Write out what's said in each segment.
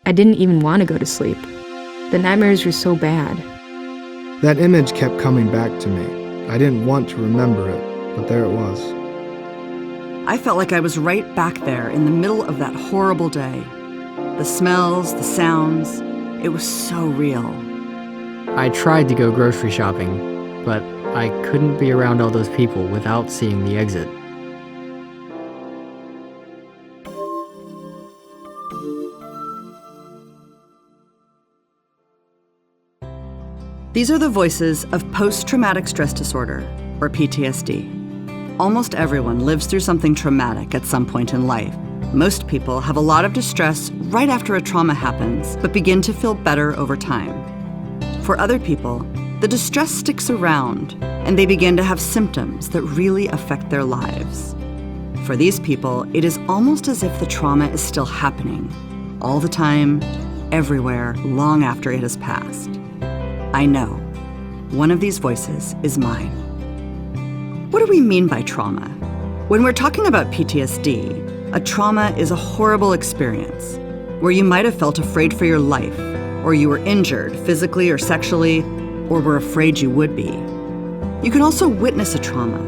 I didn't even want to go to sleep. The nightmares were so bad. That image kept coming back to me. I didn't want to remember it, but there it was. I felt like I was right back there in the middle of that horrible day. The smells, the sounds, it was so real. I tried to go grocery shopping, but I couldn't be around all those people without seeing the exit. These are the voices of post-traumatic stress disorder, or PTSD. Almost everyone lives through something traumatic at some point in life. Most people have a lot of distress right after a trauma happens, but begin to feel better over time. For other people, the distress sticks around, and they begin to have symptoms that really affect their lives. For these people, it is almost as if the trauma is still happening, all the time, everywhere, long after it has passed. I know, one of these voices is mine. What do we mean by trauma? When we're talking about PTSD, a trauma is a horrible experience where you might have felt afraid for your life, or you were injured physically or sexually, or were afraid you would be. You can also witness a trauma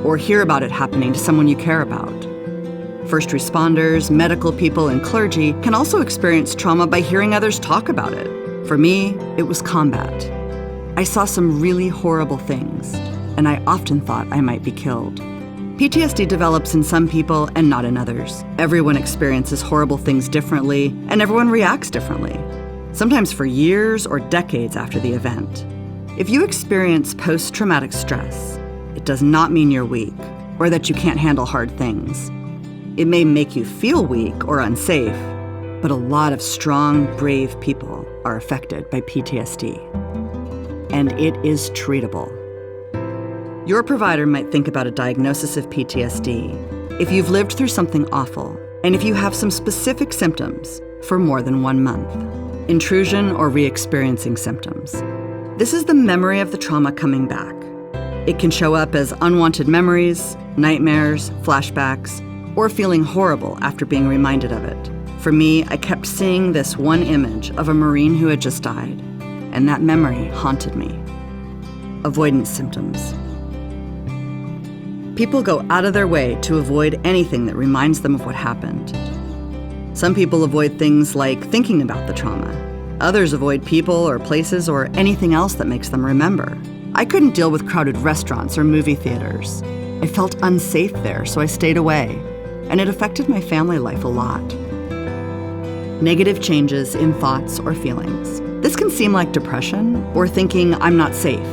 or hear about it happening to someone you care about. First responders, medical people, and clergy can also experience trauma by hearing others talk about it. For me, it was combat. I saw some really horrible things, and I often thought I might be killed. PTSD develops in some people and not in others. Everyone experiences horrible things differently, and everyone reacts differently, sometimes for years or decades after the event. If you experience post-traumatic stress, it does not mean you're weak or that you can't handle hard things. It may make you feel weak or unsafe, but a lot of strong, brave people are affected by PTSD. And it is treatable. Your provider might think about a diagnosis of PTSD if you've lived through something awful and if you have some specific symptoms for more than 1 month, intrusion or re-experiencing symptoms. This is the memory of the trauma coming back. It can show up as unwanted memories, nightmares, flashbacks, or feeling horrible after being reminded of it. For me, I kept seeing this one image of a Marine who had just died, and that memory haunted me. Avoidance symptoms. People go out of their way to avoid anything that reminds them of what happened. Some people avoid things like thinking about the trauma. Others avoid people or places or anything else that makes them remember. I couldn't deal with crowded restaurants or movie theaters. I felt unsafe there, so I stayed away, and it affected my family life a lot. Negative changes in thoughts or feelings. This can seem like depression or thinking I'm not safe.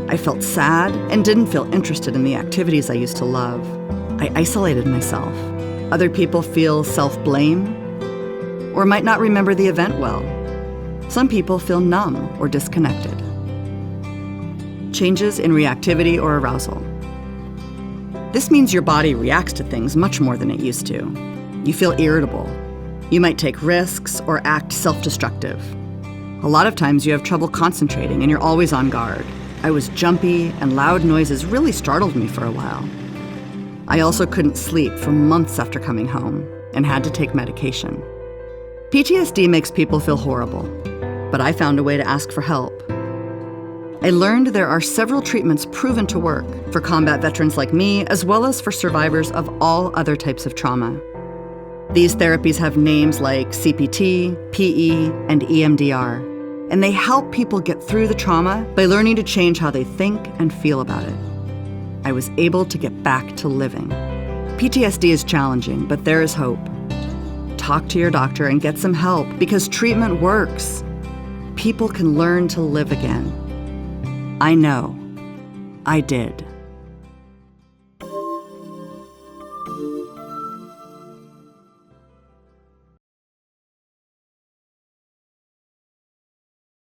I felt sad and didn't feel interested in the activities I used to love. I isolated myself. Other people feel self-blame or might not remember the event well. Some people feel numb or disconnected. Changes in reactivity or arousal. This means your body reacts to things much more than it used to. You feel irritable. You might take risks or act self-destructive. A lot of times you have trouble concentrating and you're always on guard. I was jumpy and loud noises really startled me for a while. I also couldn't sleep for months after coming home and had to take medication. PTSD makes people feel horrible, but I found a way to ask for help. I learned there are several treatments proven to work for combat veterans like me, as well as for survivors of all other types of trauma. These therapies have names like CPT, PE, and EMDR, and they help people get through the trauma by learning to change how they think and feel about it. I was able to get back to living. PTSD is challenging, but there is hope. Talk to your doctor and get some help because treatment works. People can learn to live again. I know. I did.